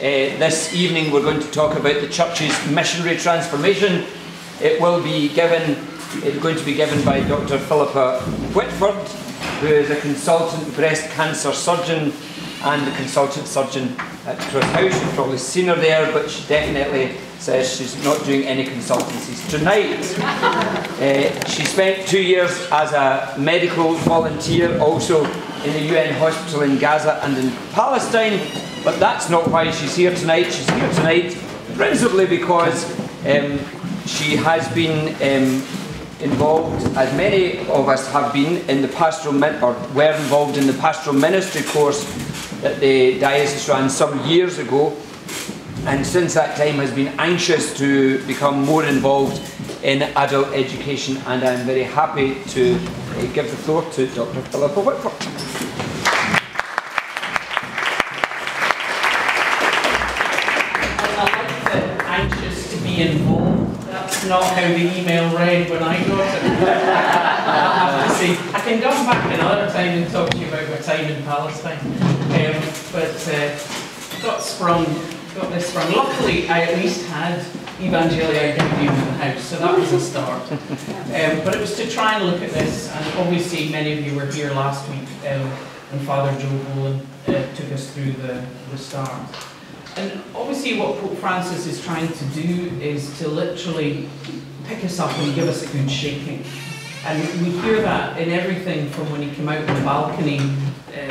This evening we're going to talk about the church's missionary transformation. It's going to be given by Dr. Philippa Whitford, who is a consultant breast cancer surgeon and a consultant surgeon at Cross House. You've probably seen her there, but she definitely says she's not doing any consultancies tonight. She spent 2 years as a medical volunteer also in the UN hospital in Gaza and in Palestine, but that's not why she's here tonight. She's here tonight principally because she has been involved, as many of us have been, in the were involved in the pastoral ministry course that the diocese ran some years ago, and since that time has been anxious to become more involved in adult education, and I'm very happy to give the floor to Dr. Philippa Whitford. I like that anxious to be involved. That's not how the email read when I got it. I have to say, I can come back another time and talk to you about my time in Palestine. But got this sprung. Luckily, I at least had Evangelii Gaudium in the house, so that was a start. But it was to try and look at this, and obviously many of you were here last week when Father Joe Boland took us through the start. And obviously what Pope Francis is trying to do is to literally pick us up and give us a good shaking. And we hear that in everything from when he came out on the balcony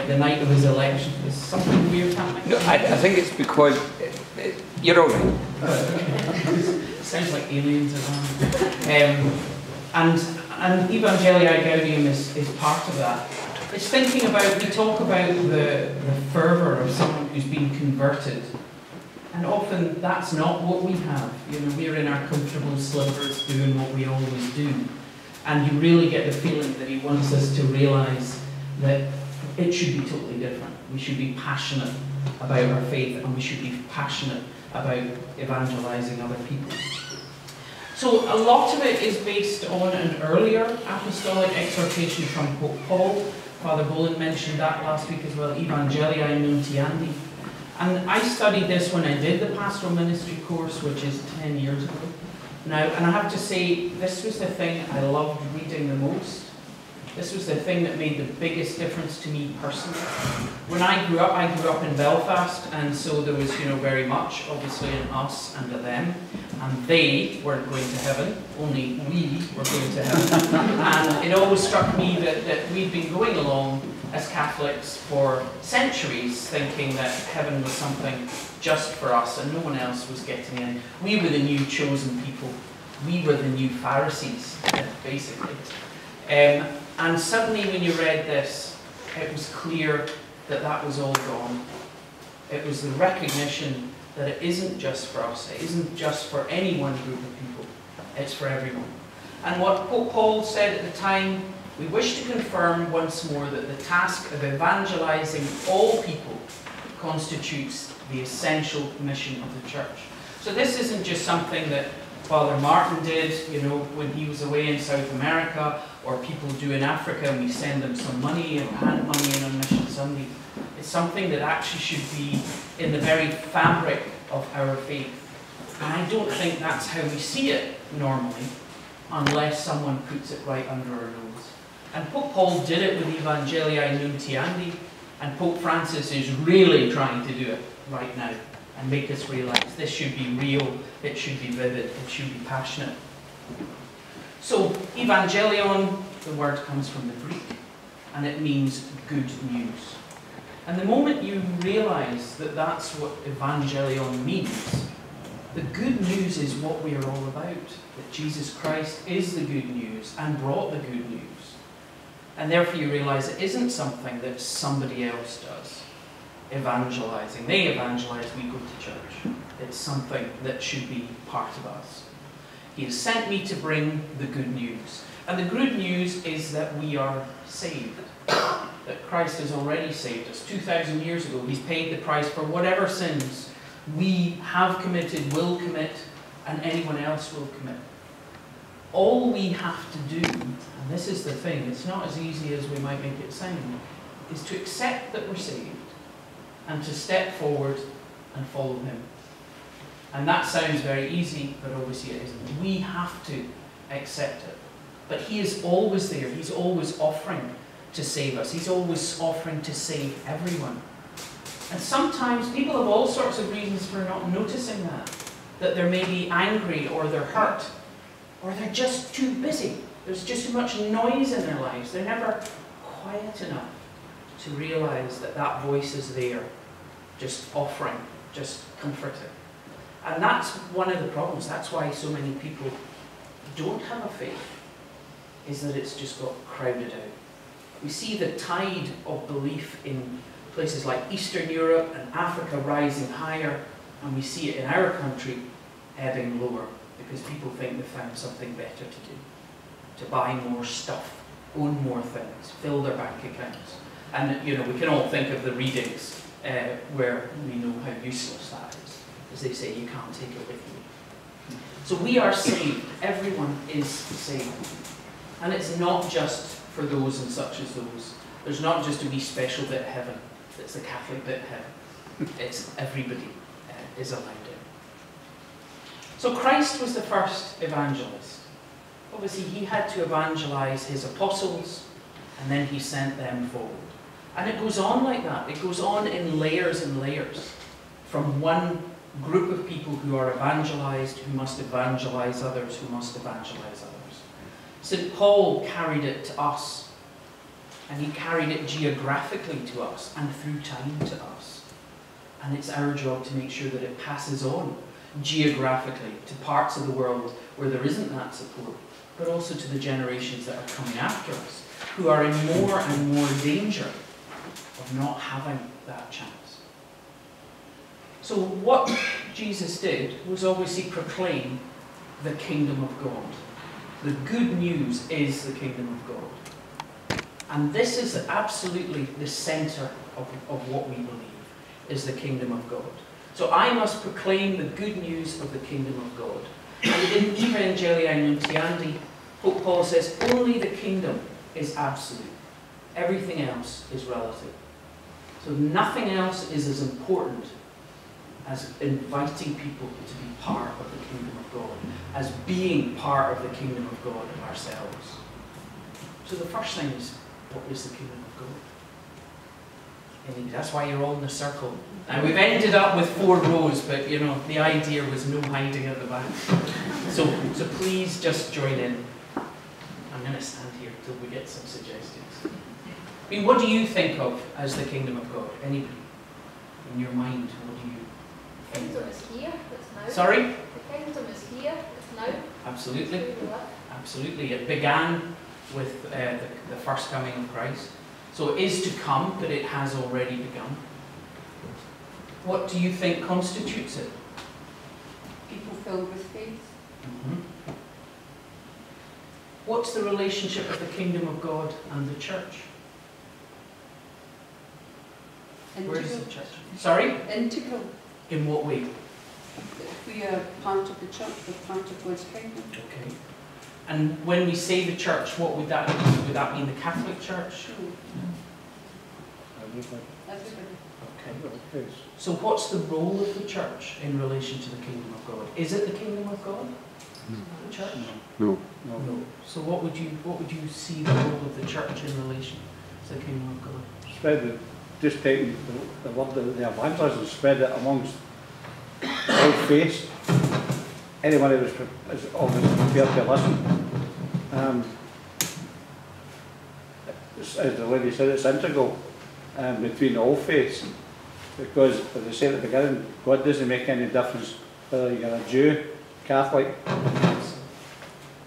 the night of his election. Is something weird happening? No, I think it's because you're all right. Sounds like aliens around. And Evangelii Gaudium is part of that. It's thinking about, we talk about the fervour of someone who's been converted. And often that's not what we have. You know, we're in our comfortable slippers doing what we always do. And you really get the feeling that he wants us to realise that it should be totally different. We should be passionate about our faith, and we should be passionate about evangelising other people. So a lot of it is based on an earlier apostolic exhortation from Pope Paul. Father Boland mentioned that last week as well, Evangelii Nuntiandi. And I studied this when I did the pastoral ministry course, which is 10 years ago now. And I have to say, this was the thing I loved reading the most. This was the thing that made the biggest difference to me personally. When I grew up in Belfast, and so there was, very much, obviously, an us and a them. And they weren't going to heaven, only we were going to heaven. And it always struck me that we'd been going along as Catholics for centuries, thinking that heaven was something just for us and no one else was getting in. We were the new chosen people. We were the new Pharisees, basically. And suddenly when you read this, it was clear that that was all gone. It was the recognition that it isn't just for us, it isn't just for any one group of people, it's for everyone. And what Pope Paul said at the time, we wish to confirm once more that the task of evangelizing all people constitutes the essential mission of the Church. So this isn't just something that Father Martin did, when he was away in South America, or people do in Africa and we send them some money and hand money in on Mission Sunday. It's something that actually should be in the very fabric of our faith. And I don't think that's how we see it normally, unless someone puts it right under our nose. And Pope Paul did it with Evangelii Nuntiandi, and Pope Francis is really trying to do it right now and make us realise this should be real, it should be vivid, it should be passionate. So, Evangelion, the word comes from the Greek, and it means good news. And the moment you realise that that's what Evangelion means, the good news is what we are all about, that Jesus Christ is the good news and brought the good news. And therefore you realise it isn't something that somebody else does, evangelising. They evangelise, we go to church. It's something that should be part of us. He has sent me to bring the good news. And the good news is that we are saved. That Christ has already saved us. 2,000 years ago, He's paid the price for whatever sins we have committed, will commit, and anyone else will commit. All we have to do, and this is the thing, it's not as easy as we might make it sound, is to accept that we're saved and to step forward and follow him. And that sounds very easy, but obviously it isn't. We have to accept it. But he is always there. He's always offering to save us. He's always offering to save everyone. And sometimes people have all sorts of reasons for not noticing that they're maybe angry, or they're hurt, or they're just too busy. There's just too much noise in their lives. They're never quiet enough to realise that that voice is there, just offering, just comforting. And that's one of the problems. That's why so many people don't have a faith, is that it's just got crowded out. We see the tide of belief in places like Eastern Europe and Africa rising higher, and we see it in our country ebbing lower, because people think they've found something better to do, to buy more stuff, own more things, fill their bank accounts. And we can all think of the readings where we know how useless that is. As they say, you can't take it with you. So we are saved. Everyone is saved. And it's not just for those and such as those. There's not just a wee special bit of heaven. It's the Catholic bit of heaven. It's everybody is allowed in. So Christ was the first evangelist. Obviously, he had to evangelize his apostles, and then he sent them forward. And it goes on like that. It goes on in layers and layers. From one group of people who are evangelized, who must evangelize others, who must evangelize others. St. Paul carried it to us, and he carried it geographically to us and through time to us. And it's our job to make sure that it passes on geographically to parts of the world where there isn't that support, but also to the generations that are coming after us, who are in more and more danger of not having that chance. So what Jesus did was obviously proclaim the kingdom of God. The good news is the kingdom of God. And this is absolutely the centre of what we believe, is the kingdom of God. So I must proclaim the good news of the kingdom of God. And in Evangelii Gaudium, Pope Paul says, only the kingdom is absolute. Everything else is relative. So nothing else is as important as inviting people to be part of the kingdom of God, as being part of the kingdom of God ourselves. So the first thing is, what is the kingdom of God? And that's why you're all in a circle. Now we've ended up with 4 rows, but the idea was no hiding at the back. So please just join in. I'm going to stand here till we get some suggestions. I mean, what do you think of as the kingdom of God? Anybody? In your mind, what do you think? The kingdom is here, it's now. Sorry? The kingdom is here, it's now. Absolutely. Absolutely. It began with the first coming of Christ. So it is to come, but it has already begun. What do you think constitutes it? People filled with faith. Mm-hmm. What's the relationship of the kingdom of God and the church? Where is the church? Sorry? Integral. In what way? If we are part of the church, we're part of God's kingdom. Okay. And when we say the church, what would that mean? Would that mean the Catholic Church? Everybody. Okay. So what's the role of the church in relation to the kingdom of God? Is it the kingdom of God? The church? No. No. So what would you see the role of the church in relation to the kingdom of God? Spread it, just taking the word of the evangelism, spread it amongst all faiths. Anyone who is obviously prepared to listen. As the lady said, it's integral between all faiths, because, as I said at the beginning, God doesn't make any difference whether you're a Jew, Catholic.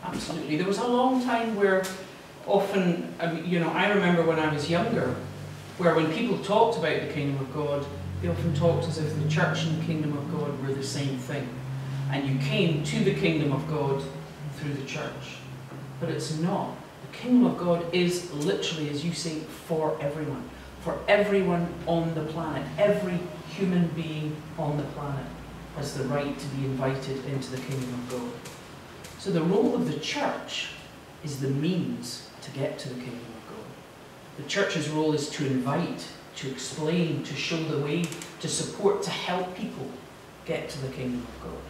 Absolutely. There was a long time where often, I remember when I was younger, where when people talked about the kingdom of God, they often talked as if the church and the kingdom of God were the same thing. And you came to the kingdom of God through the church. But it's not. The kingdom of God is literally, as you say, for everyone. For everyone on the planet. Every human being on the planet has the right to be invited into the kingdom of God. So the role of the church is the means to get to the kingdom of God. The church's role is to invite to explain, to show the way, to support, to help people get to the kingdom of God.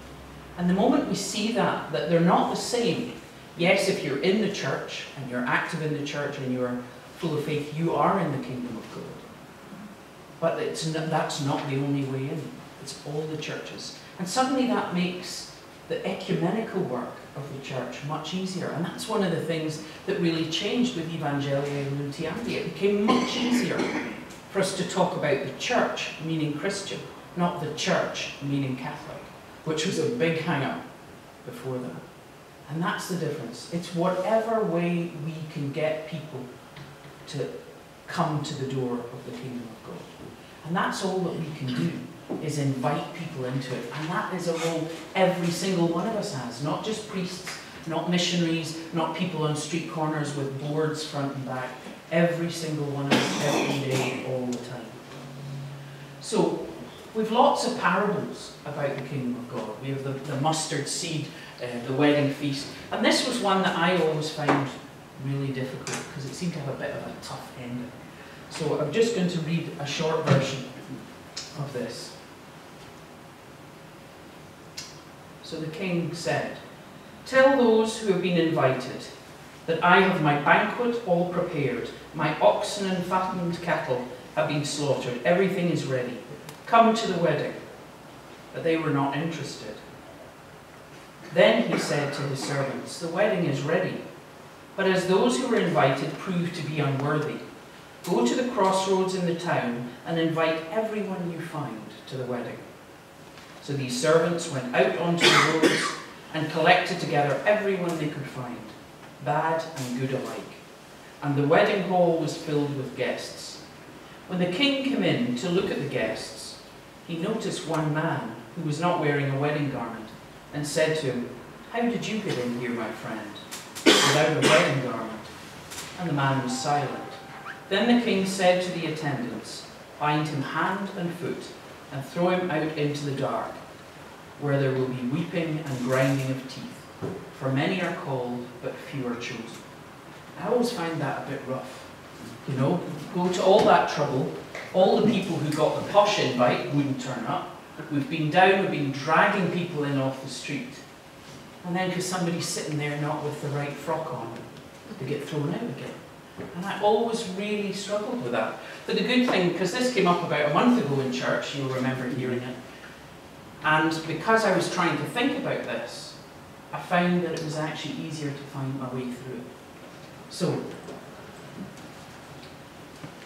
And the moment we see that they're not the same, yes, if you're in the church and you're active in the church and you're full of faith, you are in the kingdom of God. But that's not the only way in. It's all the churches. And suddenly that makes the ecumenical work of the church much easier. And that's one of the things that really changed with Evangelii Gaudium. It became much easier for us to talk about the church, meaning Christian, not the church, meaning Catholic, which was a big hang-up before that. And that's the difference. It's whatever way we can get people to come to the door of the kingdom of God. And that's all that we can do, is invite people into it. And that is a role every single one of us has, not just priests, not missionaries, not people on street corners with boards front and back. Every single one of us, every day, all the time. So, we've lots of parables about the kingdom of God. We have the mustard seed, the wedding feast. And this was one that I always found really difficult because it seemed to have a bit of a tough ending. So I'm just going to read a short version of this. So the king said, "Tell those who have been invited that I have my banquet all prepared. My oxen and fattened cattle have been slaughtered. Everything is ready. Come to the wedding." But they were not interested. Then he said to his servants, "The wedding is ready, but as those who were invited proved to be unworthy, go to the crossroads in the town and invite everyone you find to the wedding." So these servants went out onto the roads and collected together everyone they could find, bad and good alike. And the wedding hall was filled with guests. When the king came in to look at the guests, he noticed one man who was not wearing a wedding garment and said to him, "How did you get in here, my friend, without a wedding garment?" And the man was silent. Then the king said to the attendants, "Bind him hand and foot and throw him out into the dark, where there will be weeping and grinding of teeth, for many are called, but few are chosen." I always find that a bit rough. You know, go to all that trouble, all the people who got the posh invite wouldn't turn up. We've been dragging people in off the street. And then because somebody's sitting there not with the right frock on, they get thrown out again. And I always really struggled with that. But the good thing, because this came up about a month ago in church, you'll remember hearing it, and because I was trying to think about this, I found that it was actually easier to find my way through it. So,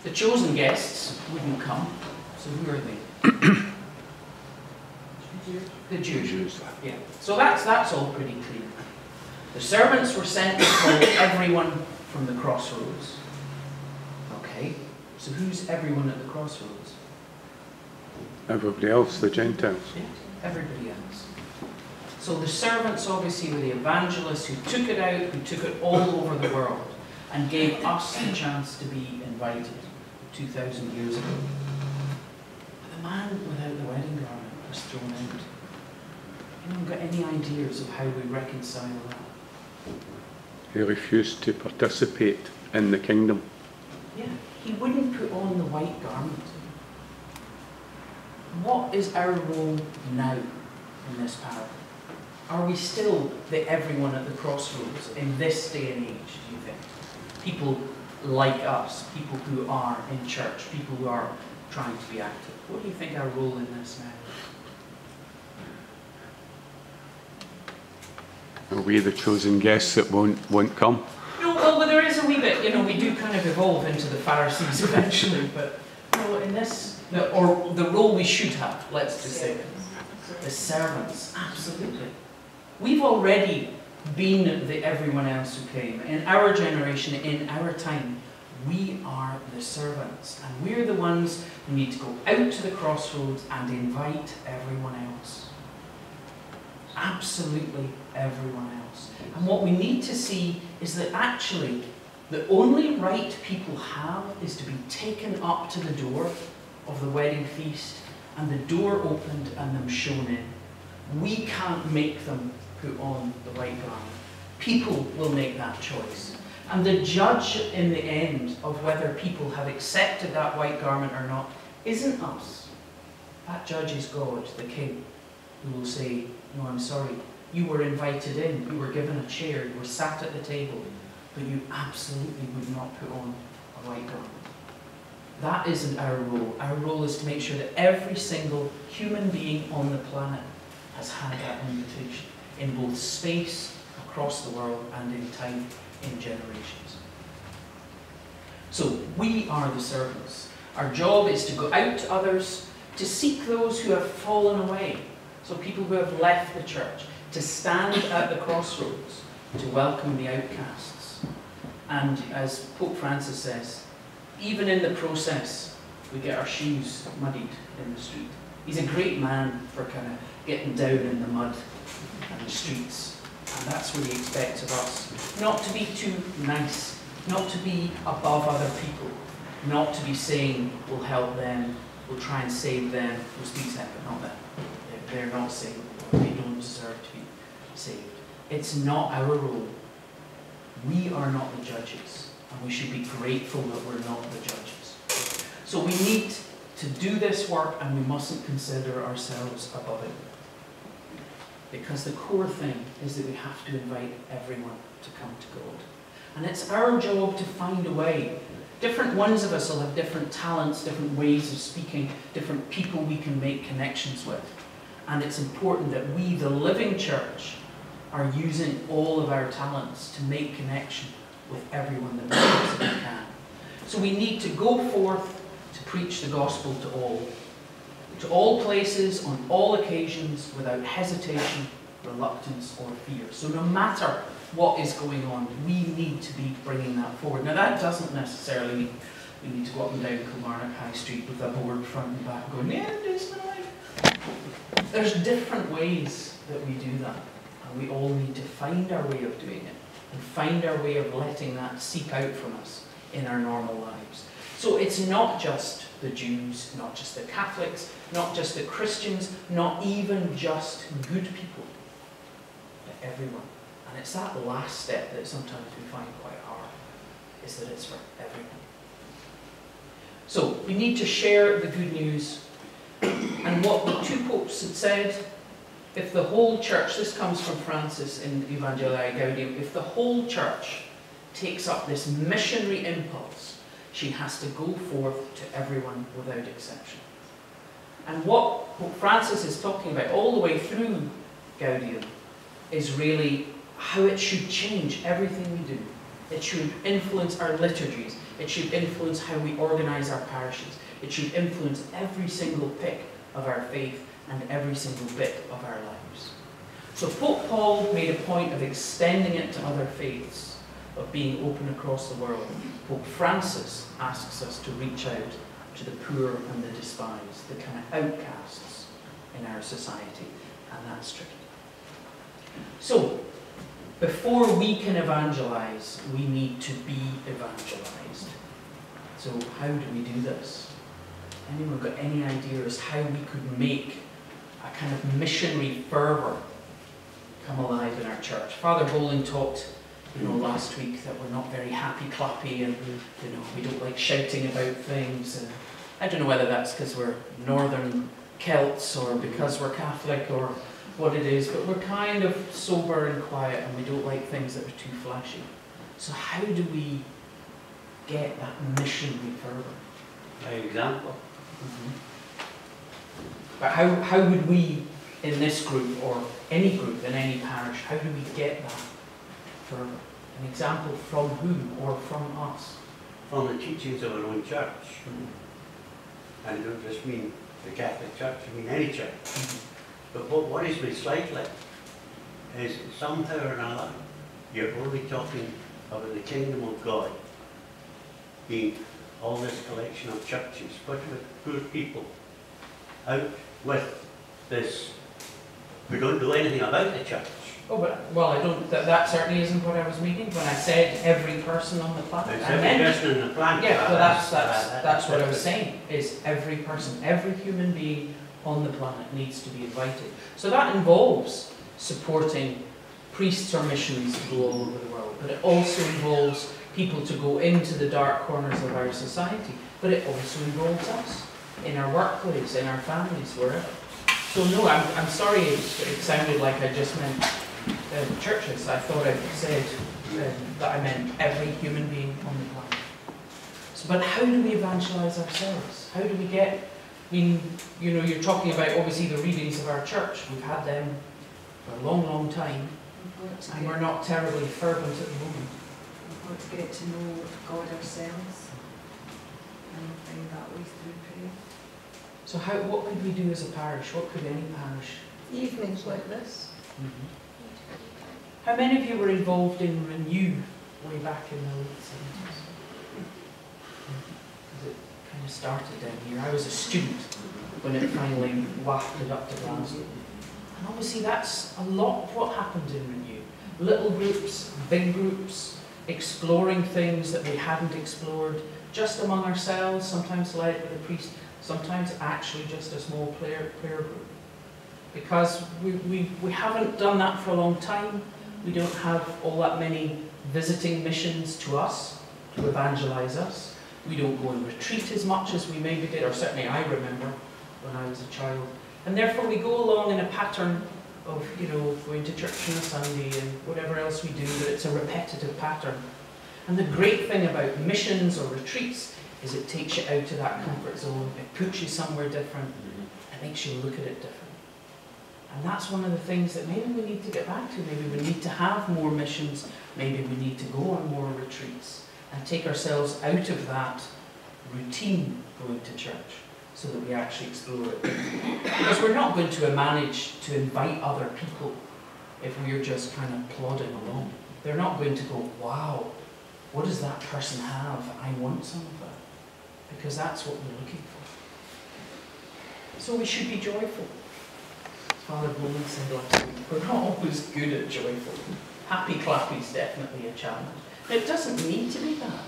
the chosen guests wouldn't come, so who are they? The Jews. Yeah. So that's all pretty clear. The servants were sent to call everyone from the crossroads. Okay, so who's everyone at the crossroads? Everybody else, the Gentiles. Yeah, everybody else. So the servants obviously were the evangelists who took it out, who took it all over the world, and gave us the chance to be invited 2,000 years ago. But the man without the wedding garment was thrown out. Anyone got any ideas of how we reconcile that? He refused to participate in the kingdom. Yeah, he wouldn't put on the white garment. What is our role now in this parable? Are we still the everyone at the crossroads in this day and age, do you think? People like us, people who are in church, people who are trying to be active. What do you think our role in this now is? Are we the chosen guests that won't come? No, well, there is a wee bit, you know, we do kind of evolve into the Pharisees eventually, but no, in this, or the role we should have, let's just say, the servants, absolutely. We've already been the everyone else who came. In our generation, in our time, we are the servants, and we're the ones who need to go out to the crossroads and invite everyone else. Absolutely everyone else. And what we need to see is that actually the only right people have is to be taken up to the door of the wedding feast and the door opened and them shown in. We can't make them put on the white garment. People will make that choice. And the judge in the end of whether people have accepted that white garment or not isn't us. That judge is God, the King, who will say, no, I'm sorry, you were invited in, you were given a chair, you were sat at the table, but you absolutely would not put on a white garment. That isn't our role. Our role is to make sure that every single human being on the planet has had that invitation in both space, across the world, and in time, in generations. So, we are the servants. Our job is to go out to others, to seek those who have fallen away, so people who have left the church, to stand at the crossroads, to welcome the outcasts. And as Pope Francis says, even in the process, we get our shoes muddied in the street. He's a great man for kind of getting down in the mud and the streets. And that's what he expects of us. Not to be too nice, not to be above other people, not to be saying, we'll help them, we'll try and save them, we'll speak to them, but not them. They're not saved, they don't deserve to be saved. It's not our role. We are not the judges, and we should be grateful that we're not the judges. So we need to do this work, and we mustn't consider ourselves above it. Because the core thing is that we have to invite everyone to come to God. And it's our job to find a way. Different ones of us will have different talents, different ways of speaking, different people we can make connections with. And it's important that we, the living church, are using all of our talents to make connection with everyone that we possibly can. So we need to go forth to preach the gospel to all places, on all occasions, without hesitation, reluctance, or fear. So no matter what is going on, we need to be bringing that forward. Now that doesn't necessarily mean we need to go up and down Kilmarnock High Street with a board front and back going, yeah, it's my life. There's different ways that we do that. And we all need to find our way of doing it. And find our way of letting that seep out from us in our normal lives. So it's not just the Jews, not just the Catholics, not just the Christians, not even just good people, but everyone. And it's that last step that sometimes we find quite hard, is that it's for everyone. So we need to share the good news. And what the two popes had said, if the whole church, this comes from Francis in Evangelii Gaudium, if the whole church takes up this missionary impulse, she has to go forth to everyone without exception. And what Pope Francis is talking about all the way through Gaudium is really how it should change everything we do. It should influence our liturgies. It should influence how we organise our parishes. It should influence every single pick of our faith and every single bit of our lives. So Pope Paul made a point of extending it to other faiths, of being open across the world. Pope Francis asks us to reach out to the poor and the despised, the kind of outcasts in our society, and that's tricky. So, before we can evangelize, we need to be evangelized. So how do we do this? Anyone got any idea as how we could make a kind of missionary fervour come alive in our church? Father Bowling talked last week that we're not very happy clappy and we don't like shouting about things. And I don't know whether that's because we're Northern Celts or because we're Catholic or what it is, but we're kind of sober and quiet and we don't like things that are too flashy. So how do we get that missionary fervour? By example. But how would we in this group or any group in any parish, how do we get that fervour? An example from who or from us? From the teachings of our own church. And I don't just mean the Catholic Church, I mean any church. But what worries me slightly is somehow or another you're only talking about the kingdom of God being all this collection of churches, but with poor people out with this, who don't do anything about the church. Oh, but, well, I don't, that certainly isn't what I was meaning when I said every person on the planet. It's every person on the planet. Yeah, well, that's what I was saying, is every person, every human being on the planet needs to be invited. So that involves supporting priests or missionaries to go all over the world. but it also involves people to go into the dark corners of our society, but it also involves us, in our workplace, in our families, wherever. So no, I'm sorry it sounded like I just meant churches. I thought I said that I meant every human being on the planet. So, but how do we evangelise ourselves? How do we get, I mean, you know, you're talking about obviously the readings of our church. We've had them for a long, long time, and we're not terribly fervent at the moment. We've got to get to know God ourselves and find that way through prayer. So what could we do as a parish? What could any parish? Evenings like this. How many of you were involved in Renew way back in the late 70s? Because it kind of started down here. I was a student when it finally wafted up to Glasgow. And obviously that's a lot of what happened in Renew. Little groups, big groups, exploring things that we hadn't explored, just among ourselves, sometimes led by the priest, sometimes actually just a small prayer group. Because we haven't done that for a long time. We don't have all that many visiting missions to us, to evangelise us. We don't go and retreat as much as we maybe did, or certainly I remember when I was a child. And therefore we go along in a pattern of, you know, going to church on a Sunday and whatever else we do, but it's a repetitive pattern. And the great thing about missions or retreats is it takes you out of that comfort zone, it puts you somewhere different, it makes you look at it different. And that's one of the things that maybe we need to get back to. Maybe we need to have more missions, maybe we need to go on more retreats and take ourselves out of that routine going to church so that we actually explore it. Because we're not going to manage to invite other people if we're just kind of plodding along. They're not going to go, wow, what does that person have? I want some of that. Because that's what we're looking for. So we should be joyful. Father Bowman said last week, we're not always good at joyful. Happy clappy is definitely a challenge. It doesn't need to be that.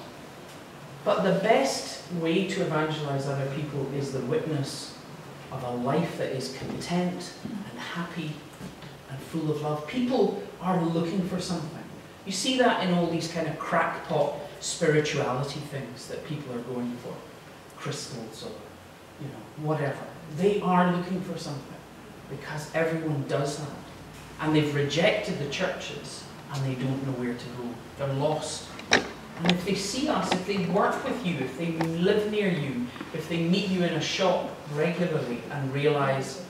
But the best way to evangelise other people is the witness of a life that is content and happy and full of love. People are looking for something. You see that in all these kind of crackpot spirituality things that people are going for. Crystals or, you know, whatever. They are looking for something because everyone does that. And they've rejected the churches and they don't know where to go. They're lost. And if they see us, if they work with you, if they live near you, if they meet you in a shop regularly and realise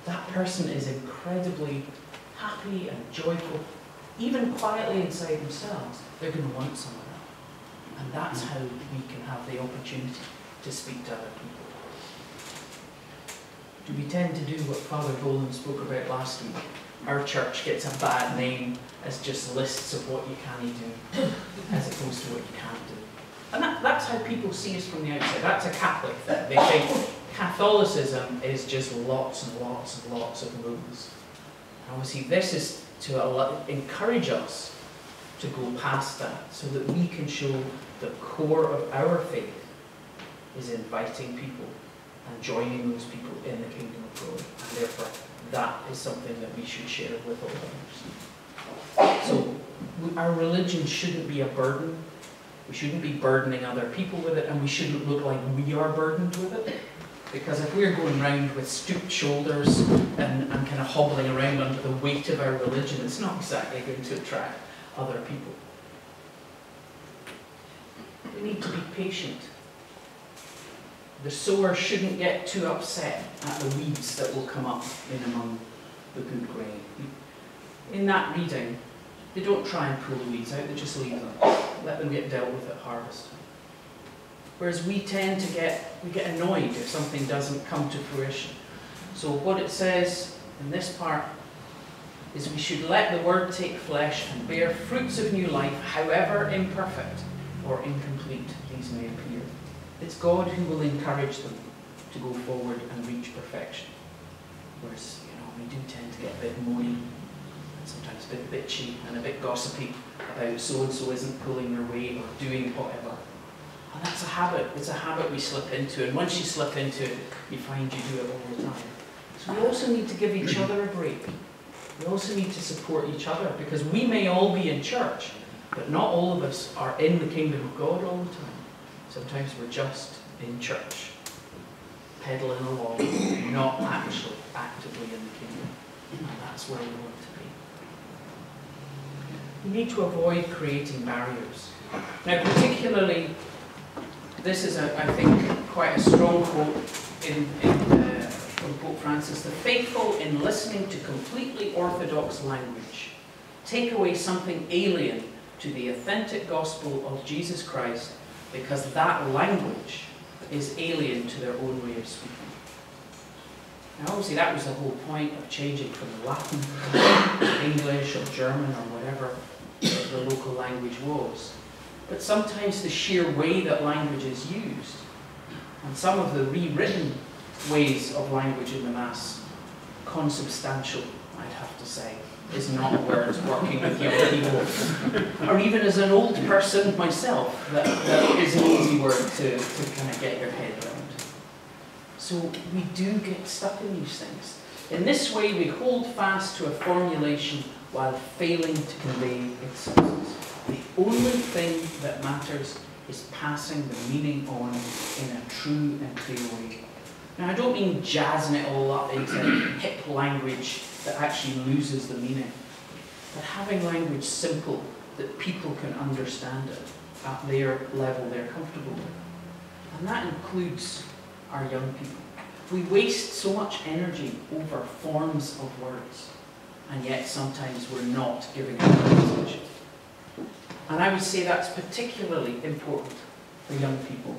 that person is incredibly happy and joyful, even quietly inside themselves, they're going to want some of that. And that's how we can have the opportunity to speak to other people. Do we tend to do what Father Boland spoke about last week? Our church gets a bad name as just lists of what you can do, as opposed to what you can't do. And that's how people see us from the outside. That's a Catholic thing. They think Catholicism is just lots and lots and lots of rules. And obviously this is to encourage us to go past that so that we can show the core of our faith is inviting people and joining those people in the kingdom of God. And therefore, that is something that we should share with all others. So, our religion shouldn't be a burden. We shouldn't be burdening other people with it, and we shouldn't look like we are burdened with it. Because if we're going around with stooped shoulders and kind of hobbling around under the weight of our religion, it's not exactly going to attract other people. We need to be patient. The sower shouldn't get too upset at the weeds that will come up in among the good grain. In that reading, they don't try and pull the weeds out, they just leave them. Let them get dealt with at harvest time. Whereas we tend to get annoyed if something doesn't come to fruition. So what it says in this part is we should let the word take flesh and bear fruits of new life, however imperfect or incomplete these may appear. It's God who will encourage them to go forward and reach perfection. Whereas, we do tend to get a bit moany and sometimes a bit bitchy and a bit gossipy about so-and-so isn't pulling their weight or doing whatever. And that's a habit. It's a habit we slip into. And once you slip into it, you find you do it all the time. So we also need to give each other a break. We also need to support each other because we may all be in church But not all of us are in the kingdom of God all the time. Sometimes we're just in church, pedaling along, not actually actively in the kingdom. And that's where we want to be. We need to avoid creating barriers. Now, particularly, this is, I think, quite a strong quote from Pope Francis. The faithful, in listening to completely orthodox language, take away something alien to the authentic gospel of Jesus Christ, because that language is alien to their own way of speaking. Now, obviously, that was the whole point of changing from Latin to English or German or whatever the local language was. But sometimes the sheer way that language is used, and some of the rewritten ways of language in the Mass, consubstantial, I'd have to say, is not words working with young people. Or even as an old person myself, that is an easy word to kind of get your head around. So we do get stuck in these things. In this way, we hold fast to a formulation while failing to convey its substance. The only thing that matters is passing the meaning on in a true and clear way. Now, I don't mean jazzing it all up into hip language that actually loses the meaning, but having language simple that people can understand it at their level they're comfortable with. And that includes our young people. We waste so much energy over forms of words, and yet sometimes we're not giving it a message. And I would say that's particularly important for young people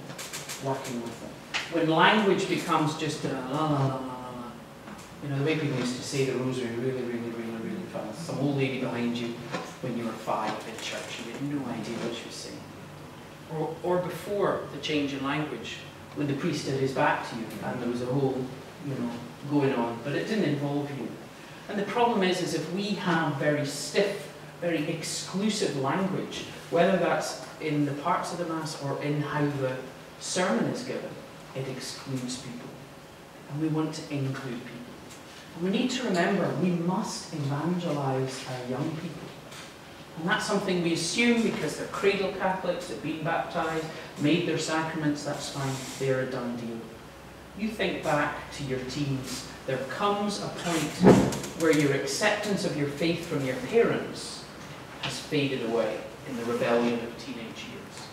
working with them. When language becomes just a la la la la la, you know, the way people used to say the rosary really, really, really, really fast. Some old lady behind you when you were 5 in church, you had no idea what she was saying. Or before the change in language, when the priest had his back to you and there was a whole, you know, going on, but it didn't involve you. And the problem is if we have very stiff, very exclusive language, whether that's in the parts of the Mass or in how the sermon is given, it excludes people. And we want to include people. And we need to remember, we must evangelize our young people. And that's something we assume because they're cradle Catholics, they've been baptized, made their sacraments, that's fine, they're a done deal. You think back to your teens, there comes a point where your acceptance of your faith from your parents has faded away in the rebellion of teenage years.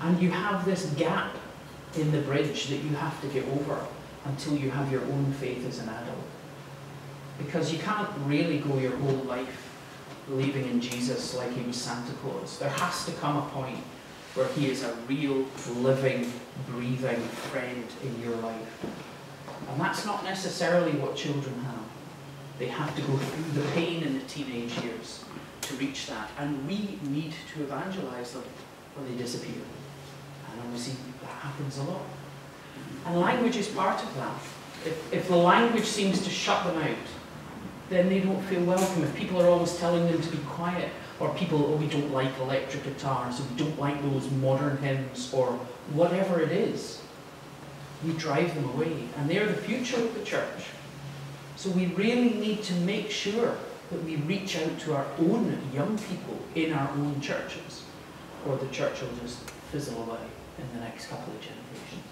And you have this gap in the bridge that you have to get over until you have your own faith as an adult. Because you can't really go your whole life believing in Jesus like he was Santa Claus. There has to come a point where he is a real, living, breathing friend in your life. And that's not necessarily what children have. They have to go through the pain in the teenage years to reach that. And we need to evangelize them or they disappear. And obviously that happens a lot. And language is part of that. If the language seems to shut them out, then they don't feel welcome. If people are always telling them to be quiet, or people, oh, we don't like electric guitars, or we don't like those modern hymns, or whatever it is, we drive them away. And they're the future of the church. So we really need to make sure that we reach out to our own young people in our own churches, or the church will just fizzle away in the next couple of generations.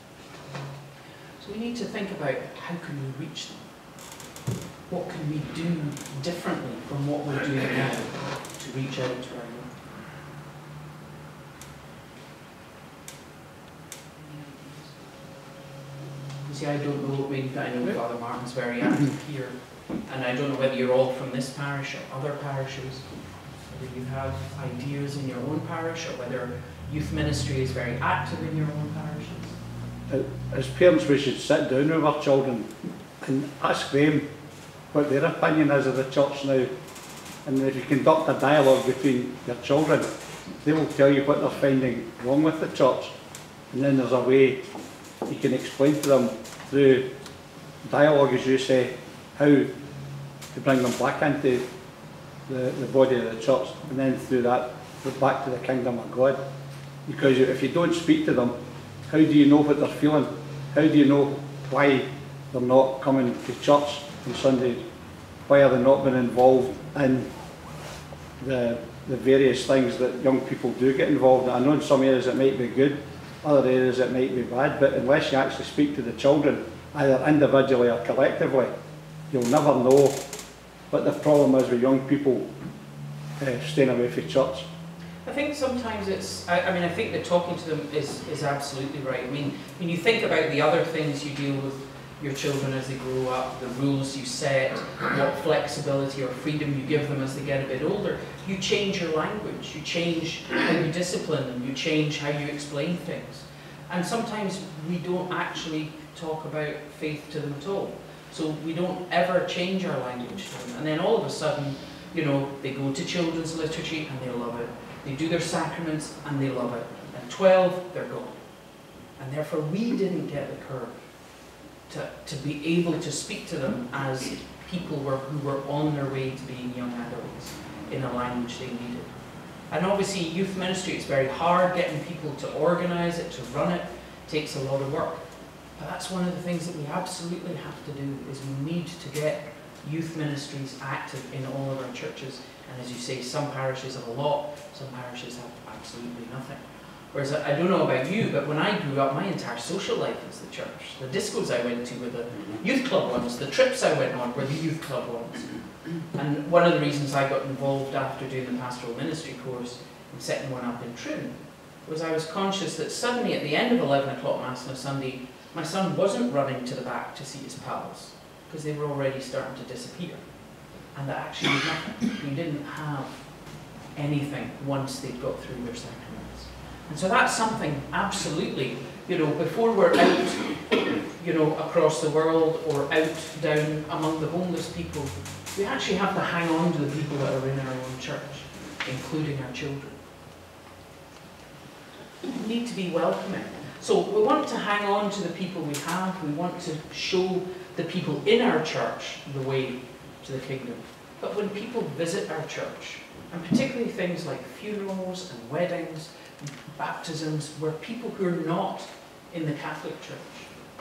So we need to think about how can we reach them? What can we do differently from what we're doing now to reach out to our young? You see, I don't know, I know Father Martin's very active here, and I don't know whether you're all from this parish or other parishes, whether you have ideas in your own parish, or whether youth ministry is very active in your own parishes. As parents, we should sit down with our children and ask them what their opinion is of the church now. And if you conduct a dialogue between your children, they will tell you what they're finding wrong with the church. And then there's a way you can explain to them through dialogue, as you say, how to bring them back into the body of the church, and then through that, back to the kingdom of God. Because if you don't speak to them, how do you know what they're feeling? How do you know why they're not coming to church on Sundays? Why are they not being involved in the the various things that young people do get involved in. I know in some areas it might be good, other areas it might be bad, but unless you actually speak to the children, either individually or collectively, you'll never know what the problem is with young people staying away from church. I think sometimes it's, I think that talking to them is absolutely right. I mean, when you think about the other things you deal with your children as they grow up, the rules you set, what flexibility or freedom you give them as they get a bit older, you change your language, you change how you discipline them, you change how you explain things. And sometimes we don't actually talk about faith to them at all. So we don't ever change our language to them. And then all of a sudden, you know, they go to children's liturgy and they love it. They do their sacraments and they love it. At 12, they're gone. And therefore we didn't get the courage to be able to speak to them as people who were on their way to being young adults in a language they needed. And obviously youth ministry is very hard, getting people to organise it, to run it, takes a lot of work. But that's one of the things that we absolutely have to do, is we need to get youth ministries active in all of our churches. And as you say, some parishes have a lot, some parishes have absolutely nothing. Whereas I don't know about you, but when I grew up, my entire social life was the church. The discos I went to were the youth club ones, the trips I went on were the youth club ones. And one of the reasons I got involved after doing the pastoral ministry course and setting one up in Trim was I was conscious that suddenly at the end of 11 o'clock Mass on a Sunday, my son wasn't running to the back to see his pals, because they were already starting to disappear. And that actually was nothing. We didn't have anything once they'd got through their sacraments. And so that's something absolutely, you know, before we're out, you know, across the world or out down among the homeless people, we actually have to hang on to the people that are in our own church, including our children. We need to be welcoming. So we want to hang on to the people we have. We want to show the people in our church the way to the kingdom. But when people visit our church, and particularly things like funerals and weddings, and baptisms, where people who are not in the Catholic Church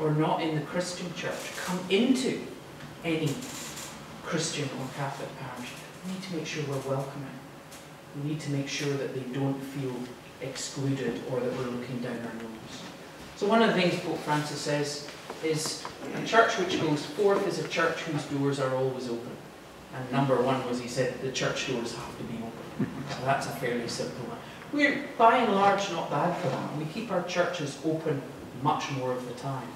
or not in the Christian Church come into any Christian or Catholic parish, we need to make sure we're welcoming. We need to make sure that they don't feel excluded or that we're looking down our nose. So one of the things Pope Francis says is a church which goes forth is a church whose doors are always open. And number one was, he said, the church doors have to be open. So that's a fairly simple one. We're by and large not bad for that. We keep our churches open much more of the time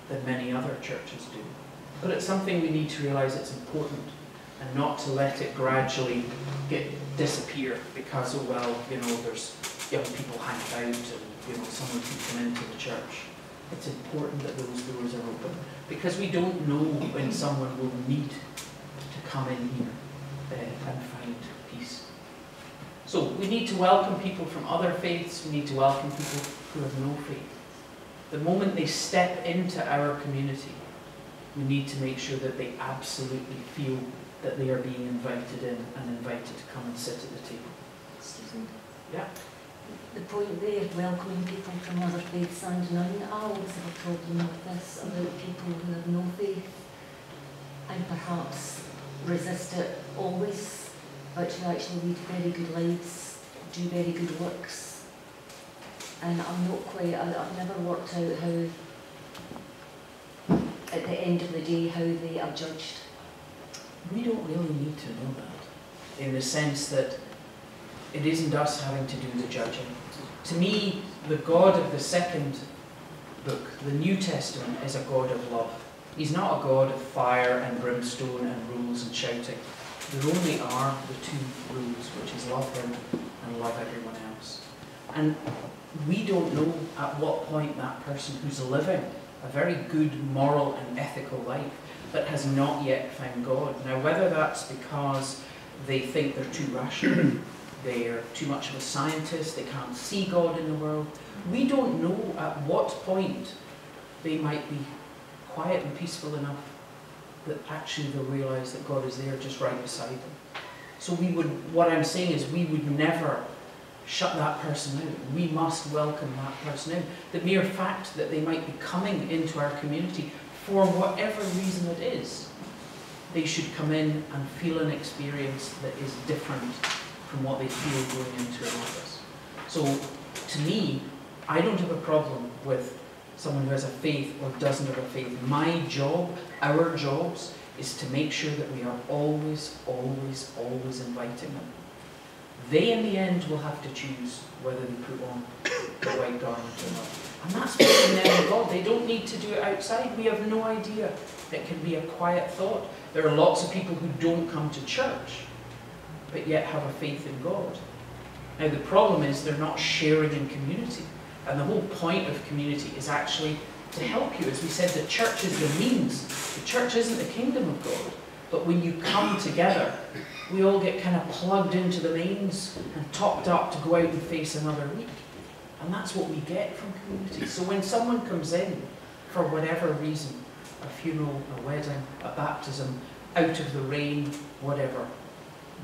than many other churches do. But it's something we need to realise it's important, and not to let it gradually disappear because, oh well, you know, there's young people hanging out and, you know, someone can come into the church. It's important that those doors are open, because we don't know when someone will need to come in here and find peace. So we need to welcome people from other faiths. We need to welcome people who have no faith. The moment they step into our community, we need to make sure that they absolutely feel that they are being invited in and invited to come and sit at the table. Susan? Yeah? The point there, welcoming people from other faiths and none. I always have a problem with this, about people who have no faith and perhaps resist it always, but who actually lead very good lives, do very good works. And I'm not quite, I've never worked out how, at the end of the day, how they are judged. We don't really need to know that, in the sense that it isn't us having to do the judging. To me, the God of the second book, the New Testament, is a God of love. He's not a God of fire and brimstone and rules and shouting. There only are the two rules, which is love him and love everyone else. And we don't know at what point that person who's living a very good moral and ethical life but has not yet found God. Now, whether that's because they think they're too rational, they're too much of a scientist, they can't see God in the world, we don't know at what point they might be quiet and peaceful enough that actually they'll realise that God is there just right beside them. So what I'm saying is, we would never shut that person out. We must welcome that person in. The mere fact that they might be coming into our community for whatever reason it is, they should come in and feel an experience that is different from what they feel going into an office. So, to me, I don't have a problem with someone who has a faith or doesn't have a faith. My job, our jobs, is to make sure that we are always, always, always inviting them. They, in the end, will have to choose whether they put on the white garment or not. And that's between them and God. They don't need to do it outside. We have no idea. It can be a quiet thought. There are lots of people who don't come to church, but yet have a faith in God. Now, the problem is they're not sharing in community. And the whole point of community is actually to help you. As we said, the church is the means. The church isn't the kingdom of God. But when you come together, we all get kind of plugged into the mains and topped up to go out and face another week. And that's what we get from community. So when someone comes in, for whatever reason, a funeral, a wedding, a baptism, out of the rain, whatever,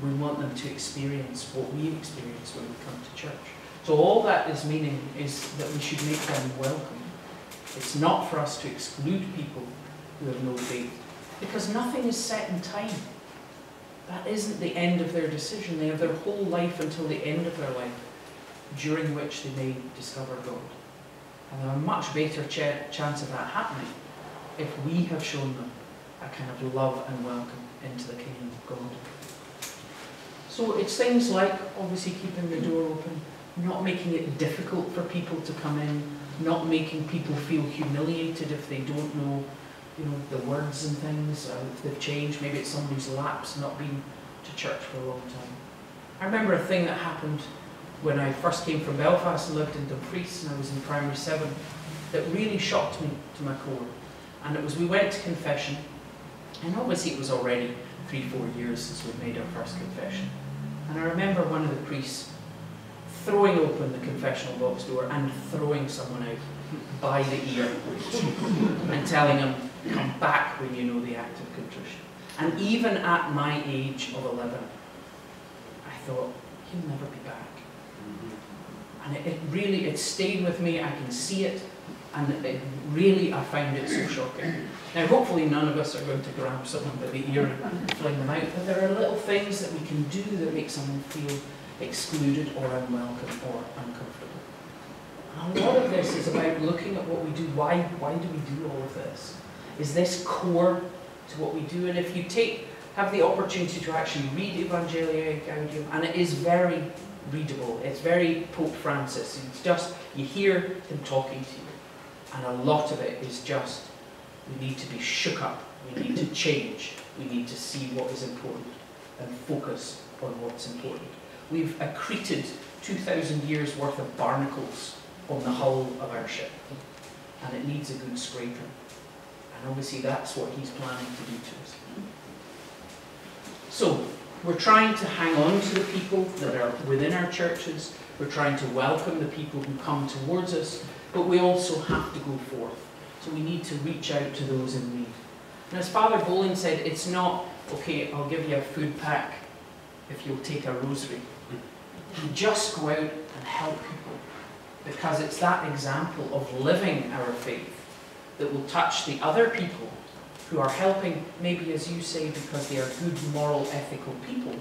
we want them to experience what we experience when we come to church. So all that is meaning is that we should make them welcome. It's not for us to exclude people who have no faith, because nothing is set in time. That isn't the end of their decision. They have their whole life until the end of their life, during which they may discover God. And they have a much better chance of that happening if we have shown them a kind of love and welcome into the kingdom of God. So it's things like, obviously, keeping the door open, not making it difficult for people to come in, not making people feel humiliated if they don't know, the words and things, if they've changed. Maybe it's someone who's lapsed, not been to church for a long time. I remember a thing that happened when I first came from Belfast and lived in Dumfries, and I was in primary 7, that really shocked me to my core. And it was, we went to confession, and obviously it was already 3-4 years since we'd made our first confession. And I remember one of the priests throwing open the confessional box door and throwing someone out by the ear and telling him, come back when you know the act of contrition. And even at my age of 11, I thought, he'll never be back. And it stayed with me. I can see it, and I found it so shocking. Now, hopefully none of us are going to grab someone by the ear and fling them out, but there are little things that we can do that make someone feel excluded or unwelcome or uncomfortable. And a lot of this is about looking at what we do. Why do we do all of this? Is this core to what we do? And if you have the opportunity to actually read Evangelii Gaudium, and it is very readable, it's very Pope Francis. It's just, you hear him talking to you, and a lot of it is just, we need to be shook up, we need to change, we need to see what is important and focus on what's important. We've accreted 2,000 years worth of barnacles on the hull of our ship, and it needs a good scraping. And obviously that's what he's planning to do to us. So, we're trying to hang on to the people that are within our churches, we're trying to welcome the people who come towards us, but we also have to go forth. So we need to reach out to those in need. And as Father Bowling said, it's not, okay, I'll give you a food pack if you'll take a rosary. You just go out and help people, because it's that example of living our faith that will touch the other people who are helping, maybe as you say, because they are good, moral, ethical people.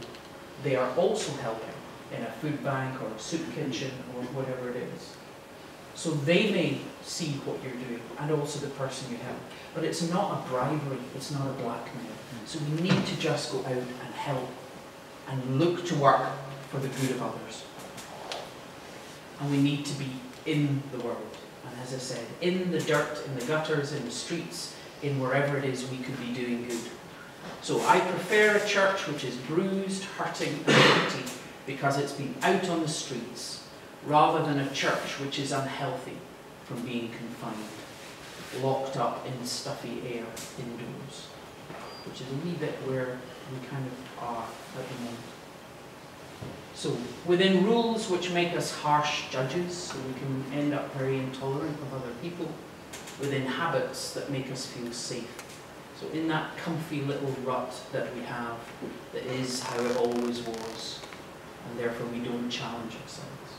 They are also helping in a food bank or a soup kitchen or whatever it is. So they may see what you're doing, and also the person you help. But it's not a bribery, it's not a blackmail. So we need to just go out and help and look to work for the good of others. And we need to be in the world. And as I said, in the dirt, in the gutters, in the streets, in wherever it is we could be doing good. So I prefer a church which is bruised, hurting, and empty because it's been out on the streets, rather than a church which is unhealthy from being confined, locked up in stuffy air indoors, which is a wee bit where we kind of are at the moment. So, within rules which make us harsh judges, so we can end up very intolerant of other people, within habits that make us feel safe. So in that comfy little rut that we have, that is how it always was, and therefore we don't challenge ourselves.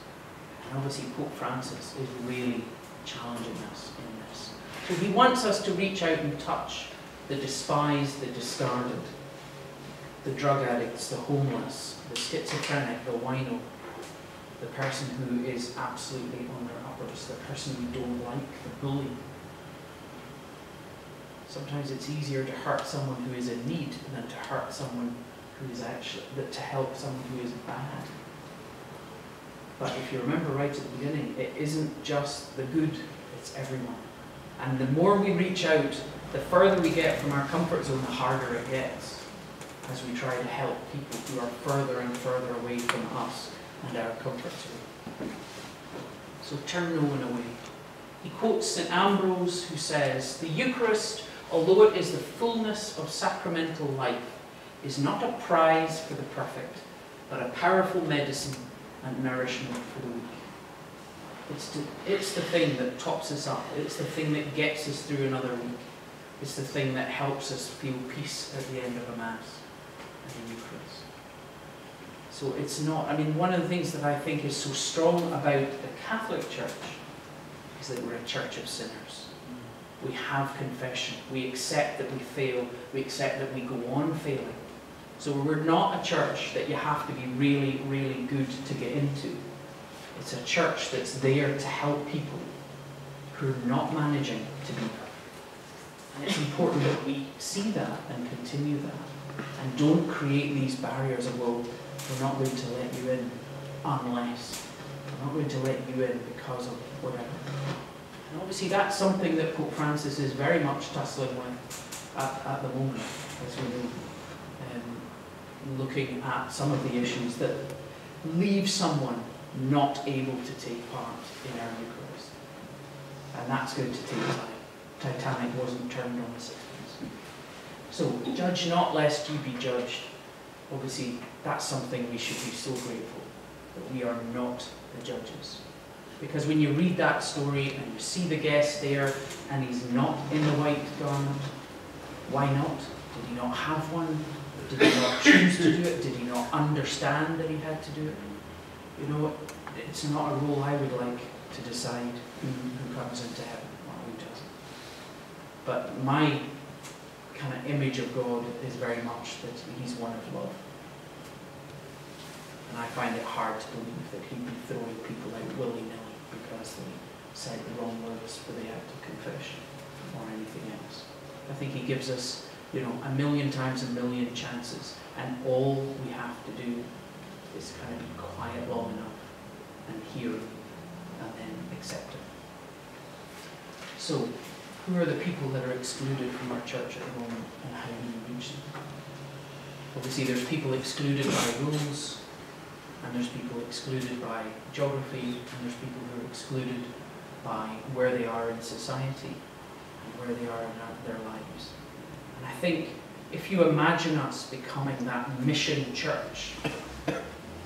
And obviously Pope Francis is really challenging us in this. So he wants us to reach out and touch the despised, the discarded. the drug addicts, the homeless, the schizophrenic, the wino, the person who is absolutely on their uppers, the person you don't like, the bully. Sometimes it's easier to hurt someone who is in need than to hurt someone who is actually, to help someone who is bad. But if you remember right at the beginning, it isn't just the good, it's everyone. And the more we reach out, the further we get from our comfort zone, the harder it gets as we try to help people who are further and further away from us and our comfort zone. So turn no one away. He quotes St. Ambrose, who says, "The Eucharist, although it is the fullness of sacramental life, is not a prize for the perfect, but a powerful medicine and nourishment for the weak." It's the thing that tops us up. It's the thing that gets us through another week. It's the thing that helps us feel peace at the end of a Mass and the Eucharist. So it's not, I mean, one of the things that I think is so strong about the Catholic Church is that we're a church of sinners. We have confession. We accept that we fail. We accept that we go on failing. So we're not a church that you have to be really, really good to get into. It's a church that's there to help people who are not managing to be perfect. And it's important that we see that and continue that. And don't create these barriers of, well, we're not going to let you in unless. We're not going to let you in because of whatever. And obviously that's something that Pope Francis is very much tussling with at the moment, as we know. Looking at some of the issues that leave someone not able to take part in our Eucharist. And that's going to take time. Titanic wasn't turned on the sixpence. So, judge not lest you be judged. Obviously, that's something we should be so grateful that we are not the judges. Because when you read that story and you see the guest there and he's not in the white garment, why not? Did he not have one? Did he not choose to do it? Did he not understand that he had to do it? You know, it's not a role I would like to decide who comes into heaven or who doesn't. But my kind of image of God is very much that he's one of love. And I find it hard to believe that he'd be throwing people out willy-nilly because they said the wrong words for the act of confession or anything else. I think he gives us, you know, 1,000,000 times 1,000,000 chances, and all we have to do is kind of be quiet long enough and hear him and then accept him. So, who are the people that are excluded from our church at the moment, and how do we reach them? Obviously there's people excluded by rules, and there's people excluded by geography, and there's people who are excluded by where they are in society and where they are in their lives. And I think if you imagine us becoming that mission church,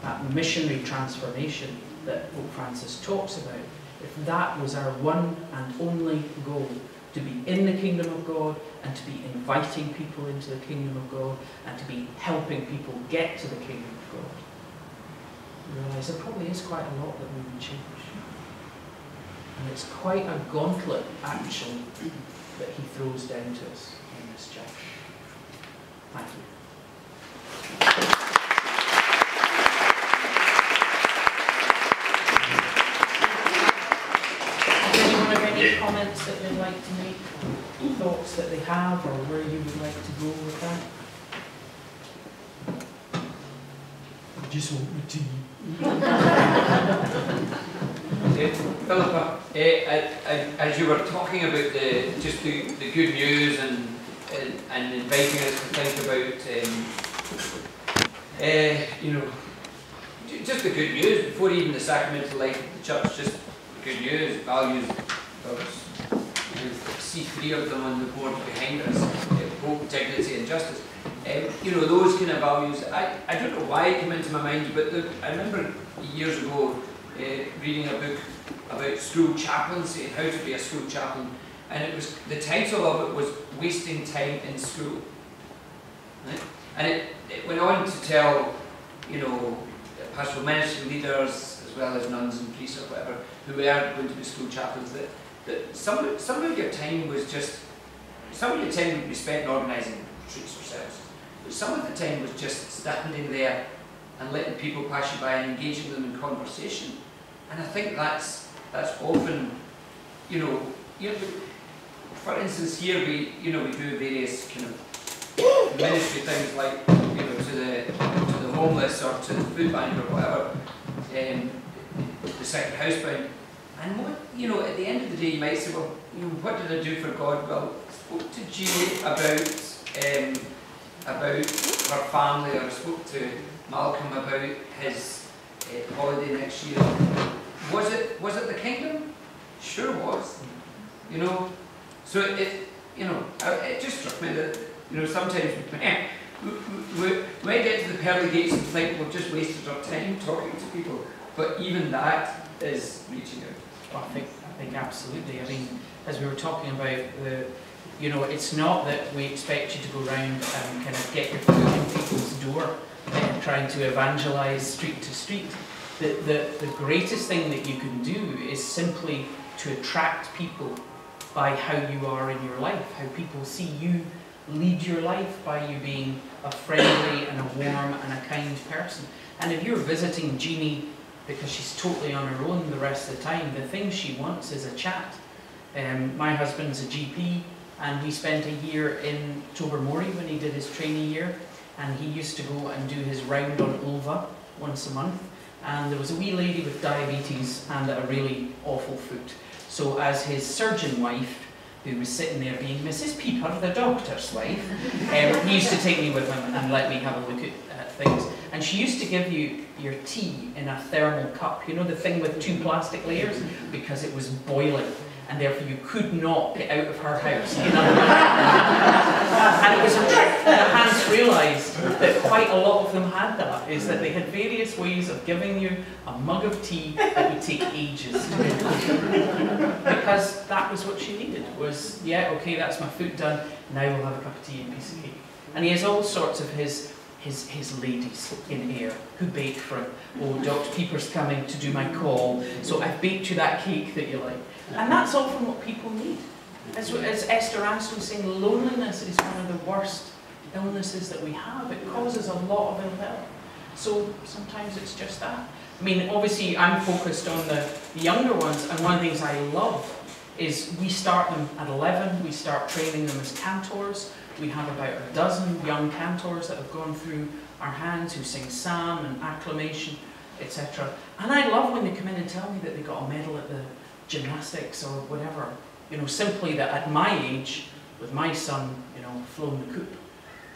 that missionary transformation that Pope Francis talks about, if that was our one and only goal, to be in the kingdom of God and to be inviting people into the kingdom of God and to be helping people get to the kingdom of God, you realise there probably is quite a lot that we would change. And it's quite a gauntlet, actually, that he throws down to us in this chapter. Thank you. Does anyone have any comments that they'd like to make, thoughts that they have, or where you would like to go with that? I just want my tea. Philippa, as you were talking about just the good news and inviting us to think about, you know, just the good news before even the sacramental life of the church, just good news, values. We see 3 of them on the board behind us: hope, dignity, and justice. You know, those kind of values. I don't know why it came into my mind, but I remember years ago reading a book about school chaplaincy and how to be a school chaplain, and it was, the title of it was "Wasting Time in School," right? And it went on to tell, you know, pastoral ministry leaders as well as nuns and priests or whatever who were going to be school chaplains that some of your time was just, some of your time would be spent organising retreats for services. but some of the time was just standing there and letting people pass you by and engaging them in conversation. And I think that's often, for instance, here we do various kind of ministry things like, to the homeless or to the food bank or whatever, the sick and housebound. And what, at the end of the day, you might say, well, what did I do for God? Well, I spoke to Jeannie about her family, or I spoke to Malcolm about his holiday next year. Was it the kingdom? Sure was. So it just struck me that sometimes we get to the pearly gates and think we've just wasted our time talking to people, but even that is reaching out. Well, I think absolutely. I mean, as we were talking about it's not that we expect you to go around and kind of get your foot in people's door and trying to evangelise street to street. The greatest thing that you can do is simply to attract people by how you are in your life, how people see you lead your life by you being a friendly and a warm and a kind person. And if you're visiting Jeannie because she's totally on her own the rest of the time, the thing she wants is a chat. My husband's a GP, and we spent a year in Tobermory when he did his trainee year, and he used to go and do his round on Ulva once a month, and there was a wee lady with diabetes and a really awful foot. So as his surgeon wife, who was sitting there being Mrs. Peeper, the doctor's wife, he used to take me with him and let me have a look at things. And she used to give you your tea in a thermal cup, the thing with 2 plastic layers, because it was boiling, and therefore you could not get out of her house. And it was a trick that Hans realised that quite a lot of them had that, is that they had various ways of giving you a mug of tea that would take ages to make. Because that was what she needed, was, yeah, okay, that's my food done, now we'll have a cup of tea and a piece of cake. And he has all sorts of his ladies in Ayr who bake for him. Oh, Dr. Peeper's coming to do my call, so I've baked you that cake that you like. And that's often what people need. As Esther Anston was saying, loneliness is one of the worst illnesses that we have. It causes a lot of ill health. So sometimes it's just that. I mean, obviously I'm focused on the younger ones, and one of the things I love is we start them at 11, we start training them as cantors. We have about a dozen young cantors that have gone through our hands who sing psalm and acclamation, etc. And I love when they come in and tell me that they got a medal at the gymnastics or whatever. Simply that at my age, with my son, flown the coop,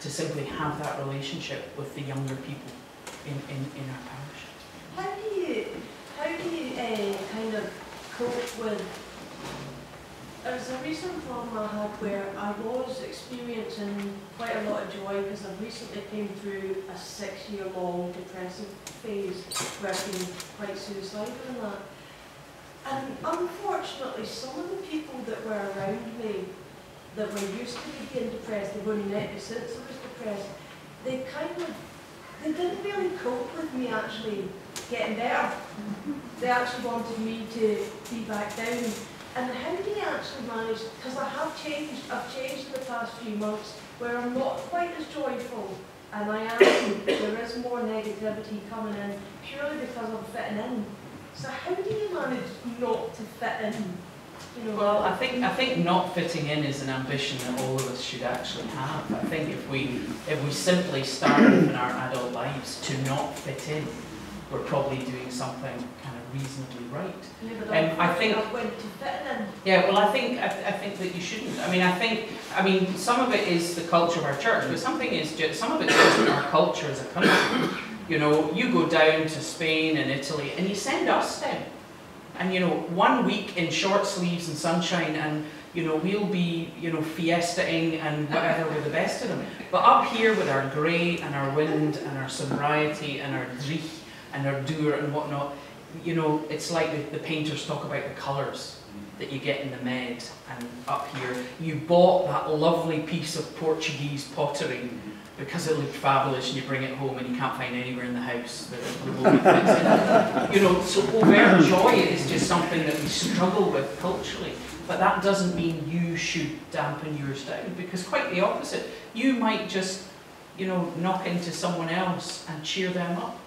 to simply have that relationship with the younger people in our parish. How do you kind of cope with? There was a recent problem I had where I was experiencing quite a lot of joy because I recently came through a 6-year-long depressive phase where I've been quite suicidal and that. And unfortunately, some of the people that were around me that were used to me being depressed, they've only met me since I was depressed, they didn't really cope with me actually getting better. They actually wanted me to be back down. And how do you actually manage, because I've changed in the past few months where I'm not quite as joyful, and I am, there is more negativity coming in purely because I'm fitting in. So how do you manage not to fit in? Well, I think not fitting in is an ambition that all of us should actually have. I think if we simply start in our adult lives to not fit in, we're probably doing something kind of reasonably right. Yeah, but I think I'm going to fit in. Yeah, well, I think that you shouldn't. I mean, some of it is the culture of our church, but some of it is just our culture as a country. You go down to Spain and Italy, and you send us down. And 1 week in short sleeves and sunshine, and we'll be fiestaing and whatever with the best of them. But up here with our grey and our wind and our sobriety and our drich and our doer and whatnot, it's like the painters talk about the colours that you get in the Med, and up here you bought that lovely piece of Portuguese pottery because it looked fabulous, and you bring it home and you can't find anywhere in the house that it will be fixed. So overt joy is just something that we struggle with culturally, but that doesn't mean you should dampen yours down, because quite the opposite. You might just you know, knock into someone else and cheer them up.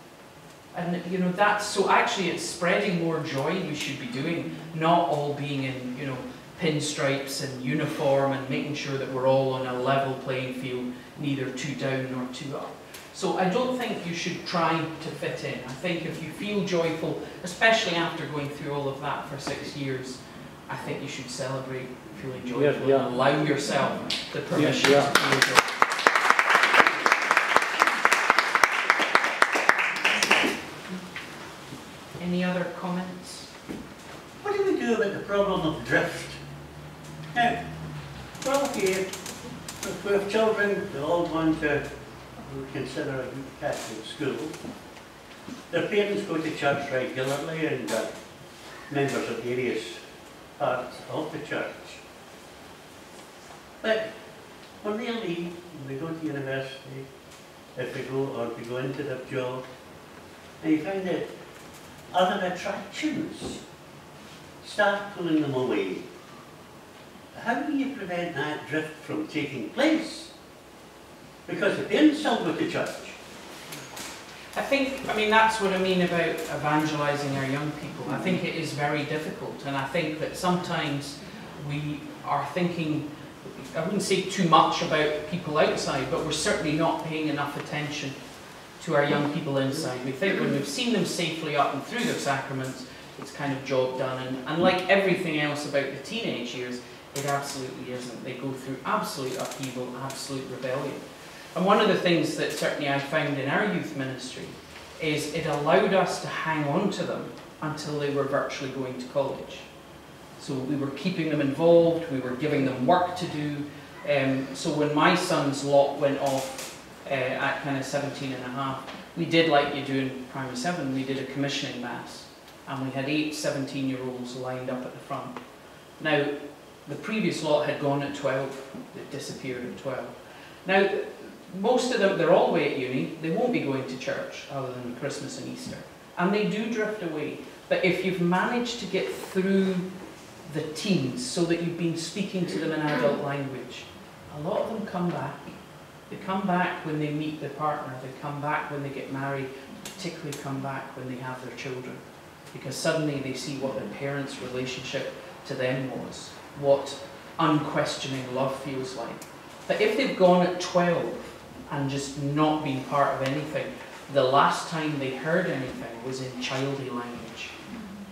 And, you know, that's, so actually it's spreading more joy we should be doing, not all being in, you know, pinstripes and uniform and making sure that we're all on a level playing field, neither too down nor too up. So I don't think you should try to fit in. I think if you feel joyful, especially after going through all of that for 6 years, I think you should celebrate feeling joyful and allow yourself the permission to feel joyful. Any other comments? What do we do about the problem of drift? Now, we're all here, if we have children, they all gone to what we consider a good Catholic school. Their parents go to church regularly and are members of various parts of the church. But when they leave, when they go to university, if they go or they go into their job, and you find that other attractions start pulling them away. How do you prevent that drift from taking place? Because the parents still go to church. I think, I mean, that's what I mean about evangelising our young people. I think it is very difficult, and I think that sometimes we are thinking, I wouldn't say too much about people outside, but we're certainly not paying enough attention to our young people inside. We think when we've seen them safely up and through their sacraments, it's kind of job done. And like everything else about the teenage years, it absolutely isn't. They go through absolute upheaval, absolute rebellion. And one of the things that certainly I found in our youth ministry is it allowed us to hang on to them until they were virtually going to college. So we were keeping them involved, we were giving them work to do. So when my son's lot went off at kind of 17 and a half, we did like you do in Primary 7, we did a commissioning mass. And we had 8 17-year-olds lined up at the front. Now, the previous lot had gone at 12, it disappeared at 12. Now, most of them, they're all away at uni, they won't be going to church other than Christmas and Easter. And they do drift away. But if you've managed to get through the teens so that you've been speaking to them in adult language, a lot of them come back. They come back when they meet their partner, they come back when they get married, particularly come back when they have their children. Because suddenly they see what their parents' relationship to them was, what unquestioning love feels like. But if they've gone at 12 and just not been part of anything, the last time they heard anything was in childy language.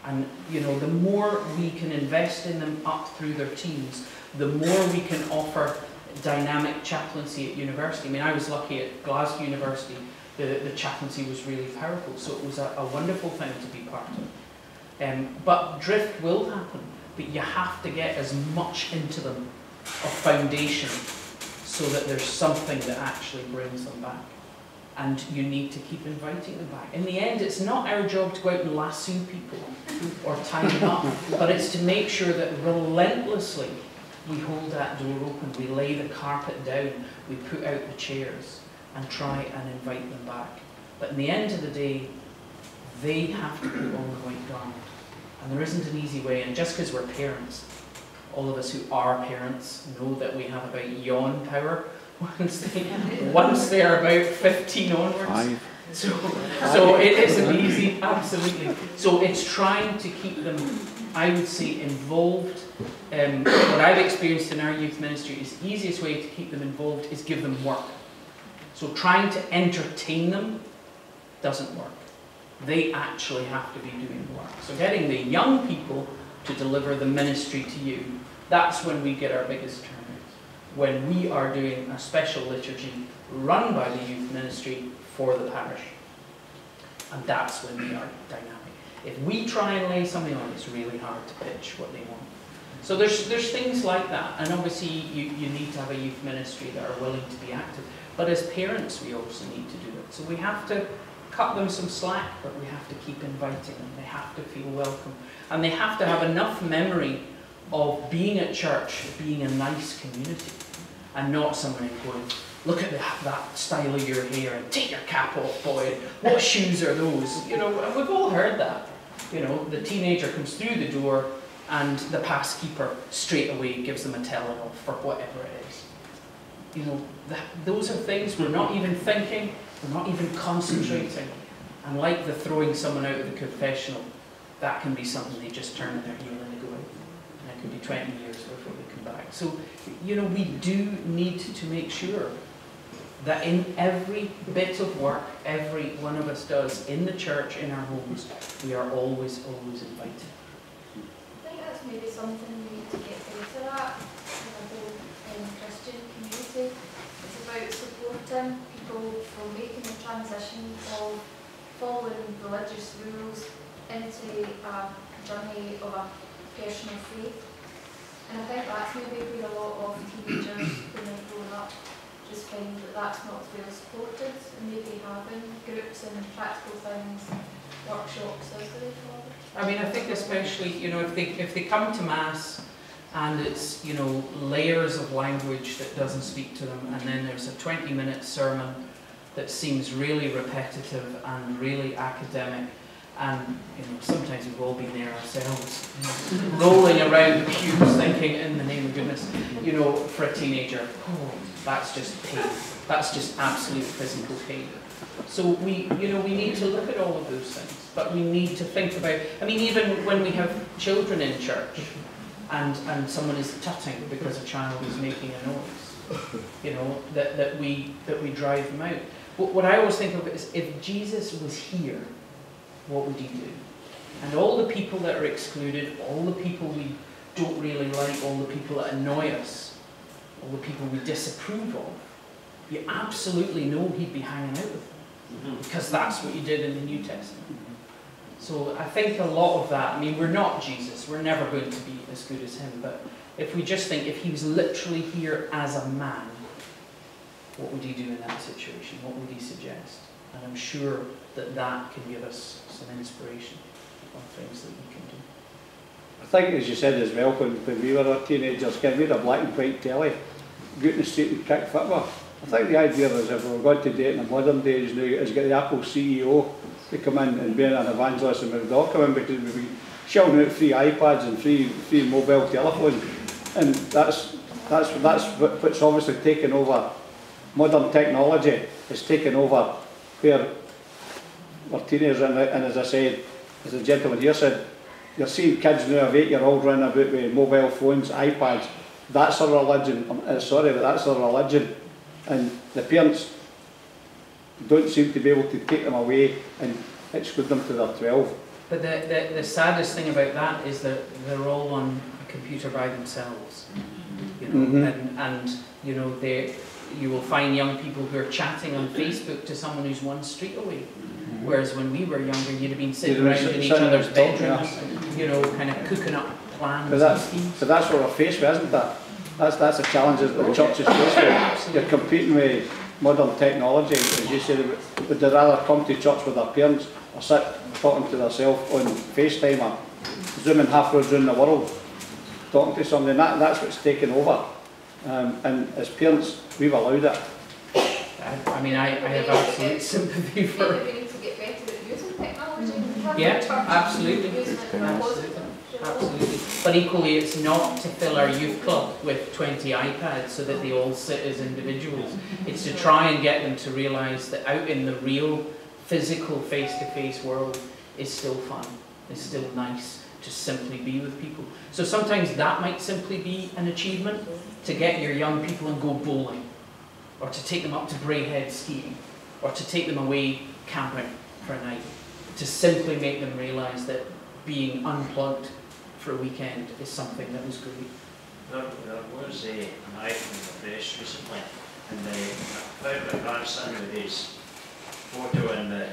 And you know, the more we can invest in them up through their teens, the more we can offer dynamic chaplaincy at university. I mean, I was lucky at Glasgow University, the chaplaincy was really powerful, so it was a wonderful thing to be part of. But drift will happen, but you have to get as much into them of foundation so that there's something that actually brings them back. And you need to keep inviting them back. In the end, it's not our job to go out and lasso people or tie them up, but it's to make sure that relentlessly we hold that door open, we lay the carpet down, we put out the chairs and try and invite them back. But in the end of the day, they have to put on the white garment. And there isn't an easy way, and just because we're parents, all of us who are parents know that we have about yawn power once they're about 15 onwards. So it isn't easy, absolutely. So it's trying to keep them, I would say, involved. What I've experienced in our youth ministry is the easiest way to keep them involved is give them work. So trying to entertain them doesn't work. They actually have to be doing the work. So getting the young people to deliver the ministry to you, that's when we get our biggest turnout. When we are doing a special liturgy run by the youth ministry for the parish. And that's when we are dynamic. If we try and lay something on, it's really hard to pitch what they want. So there's things like that, and obviously you need to have a youth ministry that are willing to be active. But as parents, we also need to do it. So we have to cut them some slack, but we have to keep inviting them. They have to feel welcome. And they have to have enough memory of being at church, being a nice community, and not someone going, look at that style of your hair, and take your cap off, boy, what shoes are those? You know, and we've all heard that. You know, the teenager comes through the door, and the pass keeper straight away gives them a telling off for whatever it is. you know, those are things we're not even thinking, we're not even concentrating. And like the throwing someone out of the confessional, that can be something they just turn on their heel and they go out. And it could be 20 years before they come back. So, you know, we do need to make sure that in every bit of work every one of us does in the church, in our homes, we are always invited. I think that's maybe something we need to get better at in the whole Christian community. It's about supporting people from making the transition of following religious rules into a journey of a personal faith. And I think that's maybe where a lot of teenagers when they're growing up just find that that's not really supported, and maybe having groups and practical things, workshops, as they call it. I mean, I think especially, you know, if they come to Mass and it's, you know, layers of language that doesn't speak to them, and then there's a 20-minute sermon that seems really repetitive and really academic, and, you know, sometimes we've all been there ourselves, you know, rolling around the pews thinking, in the name of goodness, you know, for a teenager, oh, that's just pain. That's just absolute physical pain. So we need to look at all of those things, but we need to think about, I mean, even when we have children in church and someone is tutting because a child is making a noise, you know, that we drive them out. What I always think of is, if Jesus was here, what would he do? And all the people that are excluded, all the people we don't really like, all the people that annoy us, all the people we disapprove of, you absolutely know he'd be hanging out with them, because that's what he did in the New Testament. So I think a lot of that, I mean, we're not Jesus, we're never going to be as good as him, but if we just think, if he was literally here as a man, what would he do in that situation? What would he suggest? And I'm sure that that can give us some inspiration on things that we can do. I think, as you said as well, when we were teenagers, getting rid of black and white telly, go out in the street and kick football. I think the idea is, if we're going to do it in the modern days now, is get the Apple CEO to come in and be an evangelist, and we've all come in, because we've been shelling out free iPads and free mobile telephones, and that's what's obviously taken over. Modern technology has taken over where we're teenagers, and as I said, as the gentleman here said, you're seeing kids now of 8-year-olds running about with mobile phones, iPads. That's a religion. Sorry, but that's a religion. And the parents don't seem to be able to take them away and exclude them to their 12. But the saddest thing about that is that they're all on a computer by themselves. You know, and you know, you will find young people who are chatting on Facebook to someone who's one street away. Whereas when we were younger, you'd have been sitting around in each other's bedrooms, you know, kind of cooking up plans. But that's what we're faced with, isn't that? That's a challenge that the church is faced with. You're competing with modern technology, as you said. Would they rather come to church with their parents or sit talking to themselves on FaceTime or zooming halfway around the world, talking to somebody? That's what's taken over. And as parents, we've allowed it. I mean, I have absolute sympathy for it. We need to get better at using technology. Yeah, absolutely. Absolutely. But equally, it's not to fill our youth club with 20 iPads so that they all sit as individuals. It's to try and get them to realise that out in the real, physical, face-to-face world is still fun, is still nice to simply be with people. So sometimes that might simply be an achievement, to get your young people and go bowling, or to take them up to Braehead skiing, or to take them away camping for a night, to simply make them realise that being unplugged for a weekend is something that was great. There was an item in the press recently, and I found my grandson with his photo in the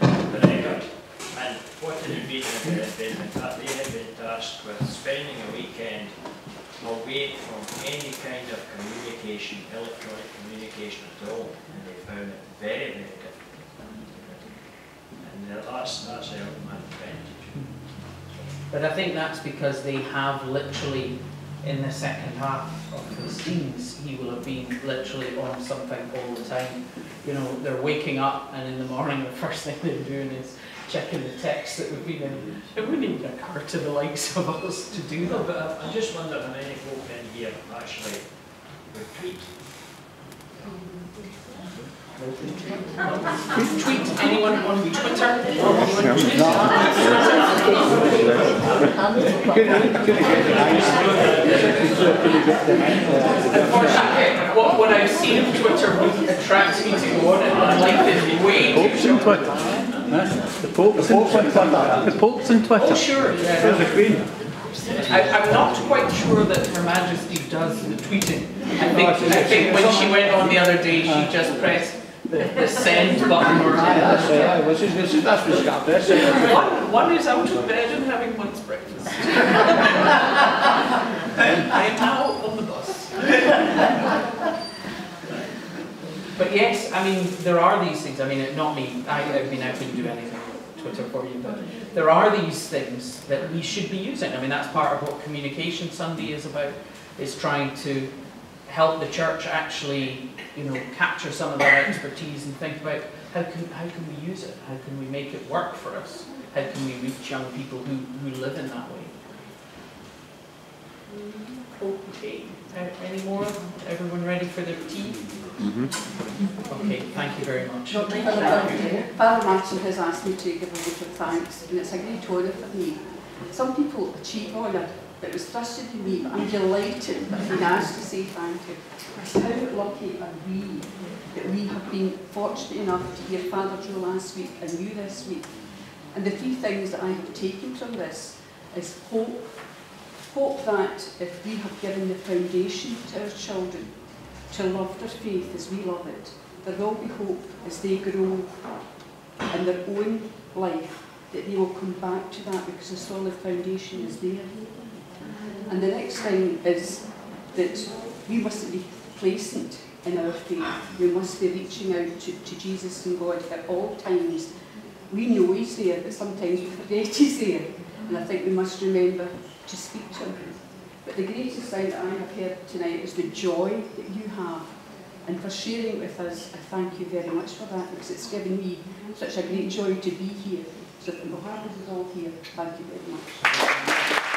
record, and what it had been they had been tasked with spending a weekend away from any kind of communication, electronic communication at all, and they found it very, very difficult. And that's the ultimate advantage. But I think that's because they have literally, in the second half of his teens, he will have been literally on something all the time. You know, they're waking up, and in the morning the first thing they're doing is checking the text that we've been in. It wouldn't even occur to the likes of us to do that. But I just wonder how many folk in here actually would tweet. Tweet anyone on Twitter? Unfortunately, what I've seen of Twitter attracts me to go on it. Life is way Pope's on Twitter. The Pope's on Twitter. The Pope's on Twitter. Oh, sure. There's the Queen. I'm not quite sure that Her Majesty does the tweeting. I think when she went on the other day, she just pressed the send button or That's what she's got this. One is out of bed and having one's breakfast. I am now on the bus. But yes, I mean, there are these things. I mean, not me. I couldn't do anything on Twitter for you, but there are these things that we should be using. I mean, that's part of what Communication Sunday is about, is trying to help the church actually, capture some of their expertise and think about how can we use it? How can we make it work for us? How can we reach young people who live in that way? Okay. Any more? Everyone ready for their tea? Okay, thank you very much. Father Martin has asked me to give a vote of thanks, and it's a great honour for me. Some people achieve honour, but it was thrusted in me, but I'm delighted that I've been asked to say thank you. Because how lucky are we that we have been fortunate enough to hear Father Joe last week and you this week. And the three things that I have taken from this is hope. Hope that if we have given the foundation to our children to love their faith as we love it, there will be hope as they grow in their own life, that they will come back to that because the solid foundation is there. And the next thing is that we mustn't be complacent in our faith. We must be reaching out to Jesus and God at all times. We know He's there, but sometimes we forget He's there. And I think we must remember to speak to Him. But the greatest thing that I have heard tonight is the joy that you have. And for sharing it with us, I thank you very much for that, because it's given me such a great joy to be here. So on behalf of us all here, thank you very much.